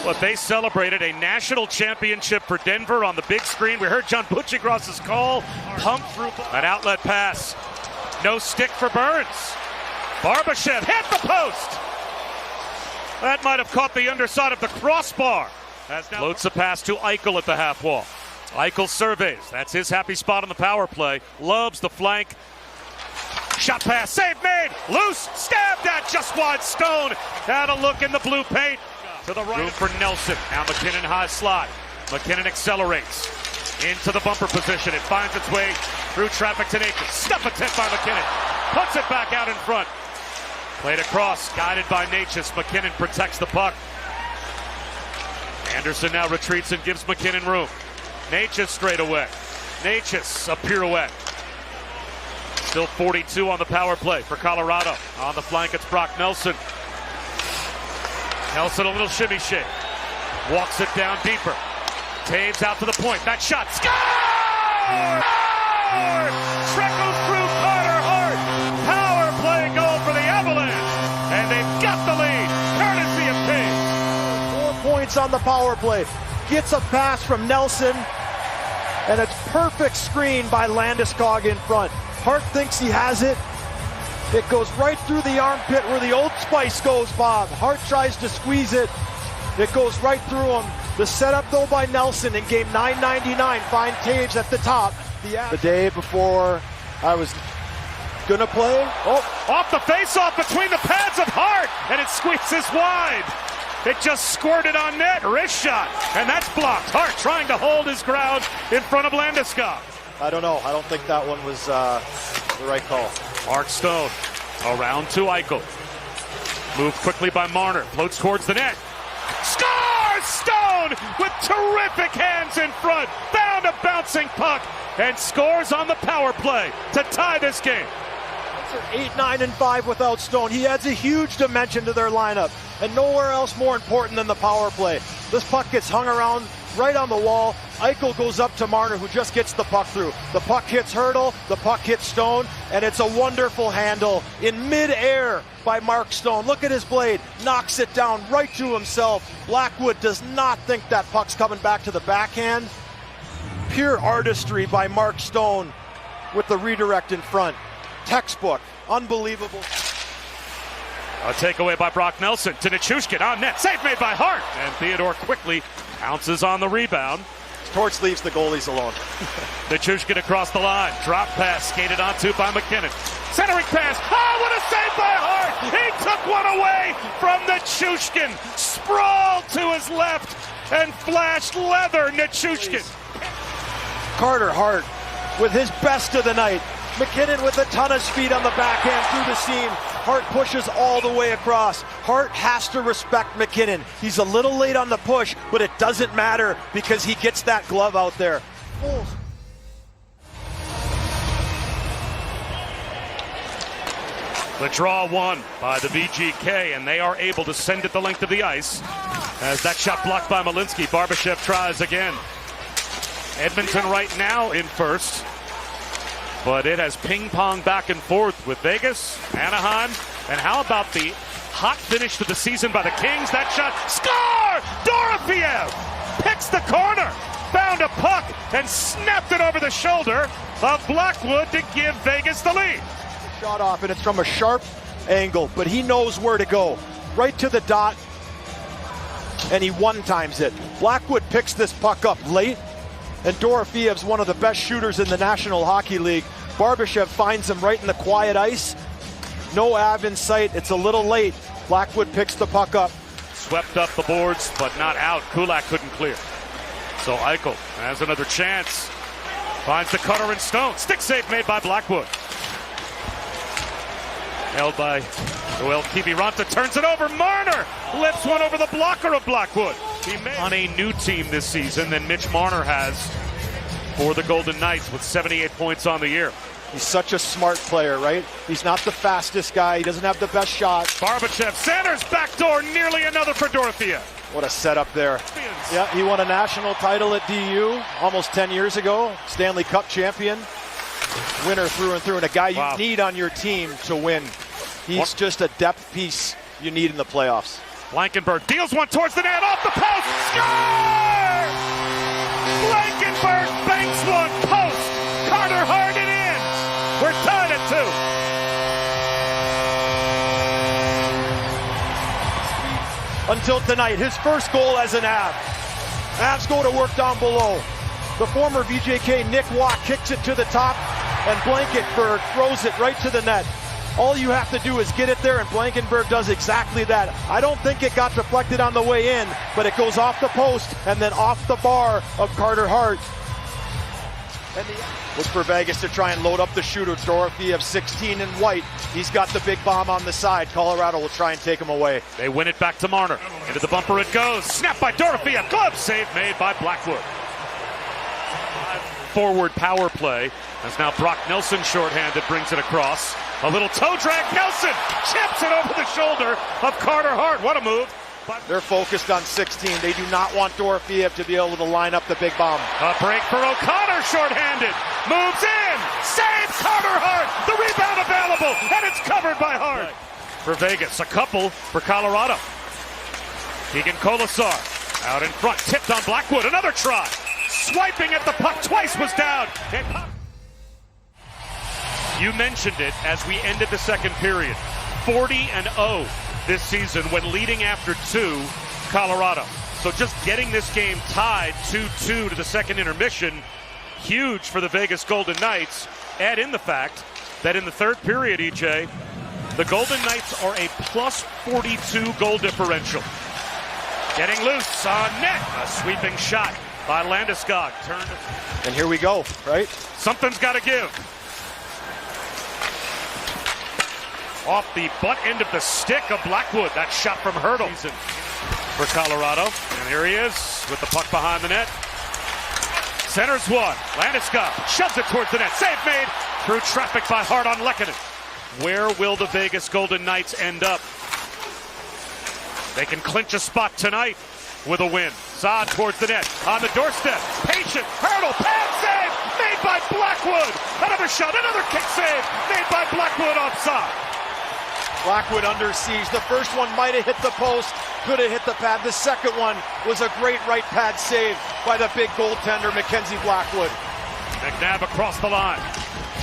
But they celebrated a national championship for Denver on the big screen. We heard John Buccigross's call. Pumped through an outlet pass. No stick for Burns. Barbashev hit the post. That might have caught the underside of the crossbar. Floats a pass to Eichel at the half wall. Eichel surveys. That's his happy spot on the power play. Loves the flank. Shot pass. Save made. Loose. Stabbed at just wide. Stone. Had a look in the blue paint. To the right. Room for Nelson. Now MacKinnon high slot. MacKinnon accelerates. Into the bumper position. It finds its way through traffic to Natchez. Stuff attempt by MacKinnon. Puts it back out in front. Played across. Guided by Natchez. MacKinnon protects the puck. Anderson now retreats and gives MacKinnon room. Natchez straight away. Natchez a pirouette. Still 42 on the power play for Colorado. On the flank, it's Brock Nelson. Nelson a little shimmy shake. Walks it down deeper. Taves out to the point. That shot. Score! Trickles through Carter Hart. Power play goal for the Avalanche. And they've got the lead. Courtesy of Taves. 4 points on the power play. Gets a pass from Nelson. And it's perfect screen by Landeskog in front. Hart thinks he has it. It goes right through the armpit where the Old Spice goes, Bob. Hart tries to squeeze it. It goes right through him. The setup, though, by Nelson in game 999. Find Taves at the top. The day before I was going to play. Oh, off the face-off between the pads of Hart. And it squeezes wide. It just squirted on net. Wrist shot. And that's blocked. Hart trying to hold his ground in front of Landeskog. I don't know. I don't think that one was the right call. Mark Stone around to Eichel. Moved quickly by Marner. Floats towards the net. Scores! Stone with terrific hands in front. Found a bouncing puck and scores on the power play to tie this game. 8, 9, and 5 without Stone. He adds a huge dimension to their lineup. And nowhere else more important than the power play. This puck gets hung around right on the wall. Eichel goes up to Marner, who just gets the puck through. The puck hits Hurdle, the puck hits Stone, and it's a wonderful handle in mid-air by Mark Stone. Look at his blade, knocks it down right to himself. Blackwood does not think that puck's coming back to the backhand. Pure artistry by Mark Stone with the redirect in front. Textbook, unbelievable. A takeaway by Brock Nelson to Nichushkin on net. Save made by Hart. And Theodore quickly pounces on the rebound. Torch leaves the goalies alone. Nichushkin across the line. Drop pass skated onto by MacKinnon. Centering pass. Oh, what a save by Hart. He took one away from Nichushkin. Sprawled to his left and flashed leather Nichushkin. Carter Hart with his best of the night. MacKinnon with a ton of speed on the backhand through the seam. Hart pushes all the way across. Hart has to respect MacKinnon. He's a little late on the push, but it doesn't matter because he gets that glove out there. The draw won by the VGK, and they are able to send it the length of the ice. As that shot blocked by Malinsky, Barbashev tries again. Edmonton right now in first. But it has ping-ponged back and forth with Vegas, Anaheim, and how about the hot finish to the season by the Kings? That shot, score! Dorofeev picks the corner, found a puck, and snapped it over the shoulder of Blackwood to give Vegas the lead. Shot off, and it's from a sharp angle, but he knows where to go. Right to the dot, and he one-times it. Blackwood picks this puck up late, and Dorofeev's one of the best shooters in the National Hockey League. Barbashev finds him right in the quiet ice. No Av in sight. It's a little late. Blackwood picks the puck up. Swept up the boards, but not out. Kulak couldn't clear. So Eichel has another chance. Finds the cutter and Stone. Stick save made by Blackwood. Held by Joel Kiviranta. Turns it over. Marner lifts one over the blocker of Blackwood. He made on a new team this season than Mitch Marner has for the Golden Knights with 78 points on the year. He's such a smart player, right? He's not the fastest guy. He doesn't have the best shot. Barbashev centers backdoor, nearly another for Dorofeev. What a setup there. Yeah, he won a national title at DU almost 10 years ago. Stanley Cup champion. Winner through and through, and a guy you need on your team to win. He's just a depth piece you need in the playoffs. Blankenburg deals one towards the net, off the post, score! Blankenburg banks one, post, Carter Hart it in. We're tied at 2. Until tonight, his first goal as an Av. Avs go to work down below. The former VJK Nick Watt kicks it to the top, and Blankenburg throws it right to the net. All you have to do is get it there, and Blankenburg does exactly that. I don't think it got deflected on the way in, but it goes off the post and then off the bar of Carter Hart. Look for Vegas to try and load up the shooter. Dorothy of 16 in white. He's got the big bomb on the side. Colorado will try and take him away. They win it back to Marner. Into the bumper it goes. Snap by Dorothy. A glove save made by Blackwood. Forward power play as now Brock Nelson shorthanded brings it across. A little toe drag. Nelson chips it over the shoulder of Carter Hart. What a move. They're focused on 16. They do not want Dorofeev to be able to line up the big bomb. A break for O'Connor, shorthanded. Moves in. Saves Carter Hart. The rebound available, and it's covered by Hart. For Vegas, a couple for Colorado. Keegan Colasar out in front, tipped on Blackwood. Another try. Swiping at the puck twice was down. You mentioned it as we ended the second period. 40-0 this season when leading after 2, Colorado. So just getting this game tied 2-2 to the second intermission, huge for the Vegas Golden Knights. Add in the fact that in the third period, EJ, the Golden Knights are a plus 42 goal differential. Getting loose on net, a sweeping shot by Landeskog. Turned. And here we go, right? Something's got to give. Off the butt end of the stick of Blackwood. That shot from Hurdle for Colorado. And here he is with the puck behind the net. Centers one. Landeskog shoves it towards the net. Save made through traffic by Hart on Lehkonen. Where will the Vegas Golden Knights end up? They can clinch a spot tonight with a win. Saad towards the net. On the doorstep. Patient. Hurdle. Pad save made by Blackwood. Another shot. Another kick save made by Blackwood offside. Blackwood under siege. The first one might have hit the post, could have hit the pad. The second one was a great right pad save by the big goaltender, Mackenzie Blackwood. McNabb across the line.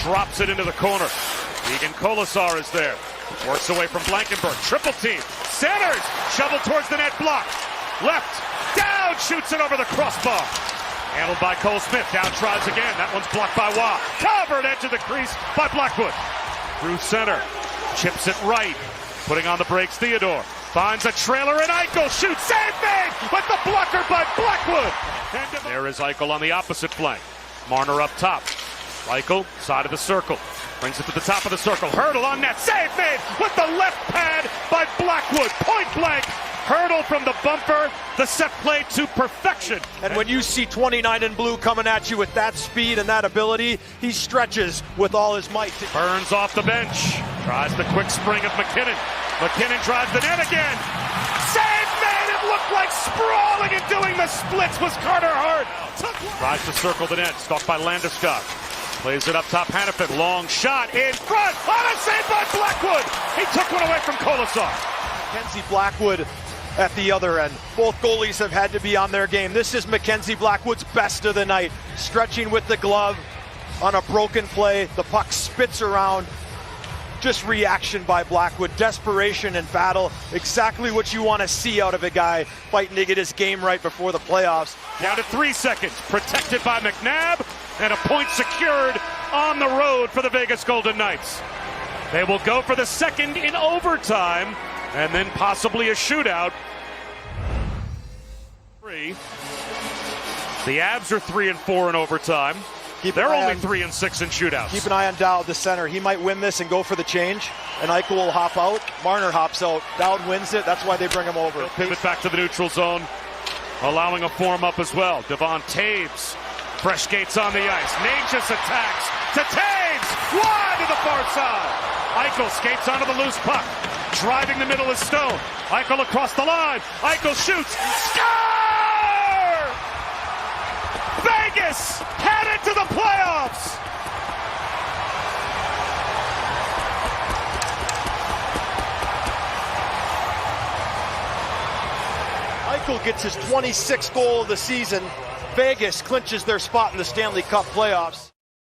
Drops it into the corner. Keegan Colasar is there. Works away from Blankenburg. Triple team. Centers. Shovel towards the net. Block. Left. Down. Shoots it over the crossbar. Handled by Cole Smith. Down tries again. That one's blocked by Waugh. Covered edge of the crease by Blackwood. Through center. Chips it right. Putting on the brakes, Theodore. Finds a trailer and Eichel shoots. Save made with the blocker by Blackwood. And there is Eichel on the opposite flank. Marner up top. Eichel, side of the circle. Brings it to the top of the circle. Hurdle on net. Save made with the left pad by Blackwood. Point blank. Hurdle from the bumper. The set play to perfection. And when you see 29 in blue coming at you with that speed and that ability, he stretches with all his might. Burns off the bench. Tries the quick spring of McKinnon. McKinnon drives the net again. Save made. It looked like sprawling and doing the splits was Carter Hart. Tries to circle the net. Stalked by Landeskog. Plays it up top. Hannafin. Long shot in front. On a save by Blackwood. He took one away from Colasar. Mackenzie Blackwood at the other end. Both goalies have had to be on their game. This is Mackenzie Blackwood's best of the night. Stretching with the glove on a broken play. The puck spits around. Just reaction by Blackwood. Desperation and battle. Exactly what you want to see out of a guy fighting to get his game right before the playoffs. Down to 3 seconds. Protected by McNabb. And a point secured on the road for the Vegas Golden Knights. They will go for the second in overtime. And then possibly a shootout. The Avs are 3-4 in overtime. They're only 3-6 in shootouts. Keep an eye on Dowd, the center. He might win this and go for the change. And Eichel will hop out. Marner hops out. Dowd wins it. That's why they bring him over. They'll pivot back to the neutral zone, allowing a form up as well. Devon Taves. Fresh skates on the ice. Natchez attacks to Taves. Wide to the far side. Eichel skates onto the loose puck. Driving the middle is Stone. Eichel across the line. Eichel shoots. Score! Vegas headed to the playoffs. Eichel gets his 26th goal of the season. Vegas clinches their spot in the Stanley Cup playoffs.